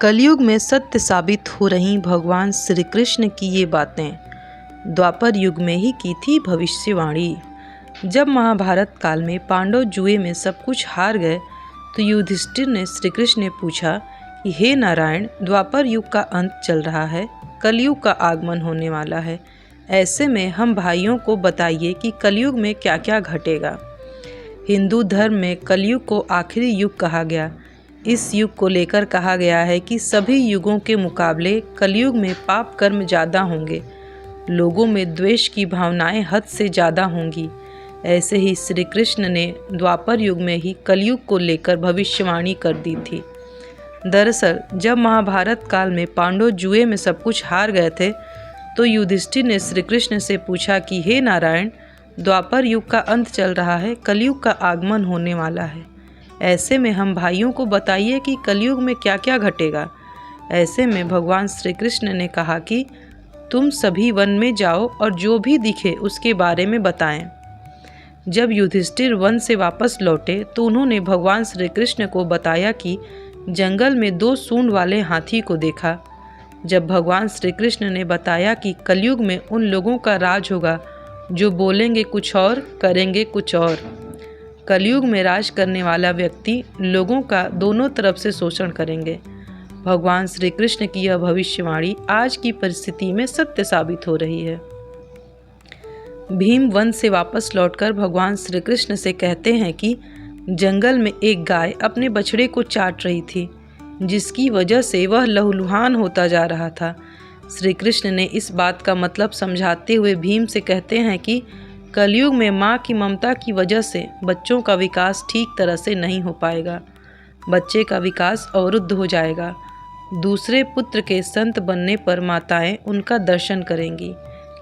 कलयुग में सत्य साबित हो रही भगवान श्री कृष्ण की ये बातें द्वापर युग में ही की थी भविष्यवाणी। जब महाभारत काल में पांडव जुए में सब कुछ हार गए तो युधिष्ठिर ने श्री कृष्ण ने पूछा कि हे नारायण, द्वापर युग का अंत चल रहा है, कलयुग का आगमन होने वाला है। ऐसे में हम भाइयों को बताइए कि कलयुग में क्या क्या घटेगा। हिंदू धर्म में कलयुग को आखिरी युग कहा गया। इस युग को लेकर कहा गया है कि सभी युगों के मुकाबले कलयुग में पाप कर्म ज़्यादा होंगे, लोगों में द्वेष की भावनाएं हद से ज़्यादा होंगी। ऐसे ही श्री कृष्ण ने द्वापर युग में ही कलयुग को लेकर भविष्यवाणी कर दी थी। दरअसल जब महाभारत काल में पांडव जुए में सब कुछ हार गए थे तो युधिष्ठिर ने श्री कृष्ण से पूछा कि हे नारायण, द्वापर युग का अंत चल रहा है, कलयुग का आगमन होने वाला है। ऐसे में हम भाइयों को बताइए कि कलयुग में क्या क्या घटेगा। ऐसे में भगवान श्री कृष्ण ने कहा कि तुम सभी वन में जाओ और जो भी दिखे उसके बारे में बताएं। जब युधिष्ठिर वन से वापस लौटे तो उन्होंने भगवान श्री कृष्ण को बताया कि जंगल में 2 सूंड वाले हाथी को देखा। जब भगवान श्री कृष्ण ने बताया कि कलयुग में उन लोगों का राज होगा जो बोलेंगे कुछ और करेंगे कुछ और। कलयुग में राज करने वाला व्यक्ति लोगों का दोनों तरफ से शोषण करेंगे। भगवान श्री कृष्ण की यह भविष्यवाणी आज की परिस्थिति में सत्य साबित हो रही है। भीम वन से वापस लौटकर भगवान श्री कृष्ण से कहते हैं कि जंगल में एक गाय अपने बछड़े को चाट रही थी, जिसकी वजह से वह लहूलुहान होता जा रहा था। श्री कृष्ण ने इस बात का मतलब समझाते हुए भीम से कहते हैं कि कलयुग में माँ की ममता की वजह से बच्चों का विकास ठीक तरह से नहीं हो पाएगा। बच्चे का विकास अवरुद्ध हो जाएगा। दूसरे पुत्र के संत बनने पर माताएं उनका दर्शन करेंगी,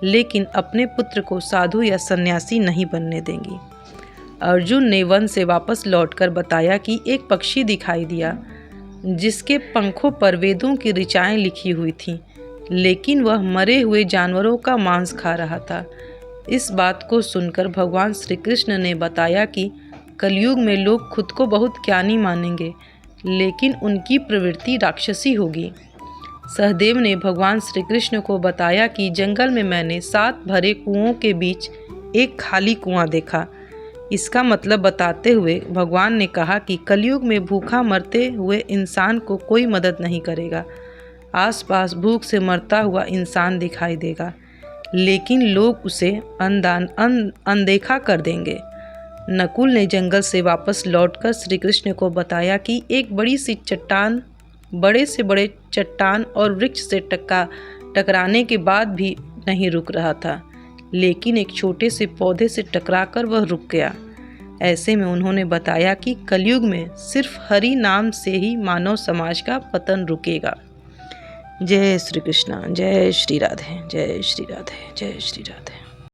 लेकिन अपने पुत्र को साधु या सन्यासी नहीं बनने देंगी। अर्जुन ने वन से वापस लौटकर बताया कि एक पक्षी दिखाई दिया जिसके पंखों पर वेदों की ऋचाएं लिखी हुई थीं, लेकिन वह मरे हुए जानवरों का मांस खा रहा था। इस बात को सुनकर भगवान श्री कृष्ण ने बताया कि कलयुग में लोग खुद को बहुत ज्ञानी मानेंगे, लेकिन उनकी प्रवृत्ति राक्षसी होगी। सहदेव ने भगवान श्री कृष्ण को बताया कि जंगल में मैंने 7 भरे कुओं के बीच एक खाली कुआं देखा। इसका मतलब बताते हुए भगवान ने कहा कि कलयुग में भूखा मरते हुए इंसान को कोई मदद नहीं करेगा। आसपास भूख से मरता हुआ इंसान दिखाई देगा, लेकिन लोग उसे अनदेखा कर देंगे। नकुल ने जंगल से वापस लौटकर श्री कृष्ण को बताया कि एक बड़ी सी चट्टान बड़े से बड़े चट्टान और वृक्ष से टकराने के बाद भी नहीं रुक रहा था, लेकिन एक छोटे से पौधे से टकराकर वह रुक गया। ऐसे में उन्होंने बताया कि कलयुग में सिर्फ हरि नाम से ही मानव समाज का पतन रुकेगा। जय श्री कृष्ण, जय श्री राधे, जय श्री राधे, जय श्री राधे।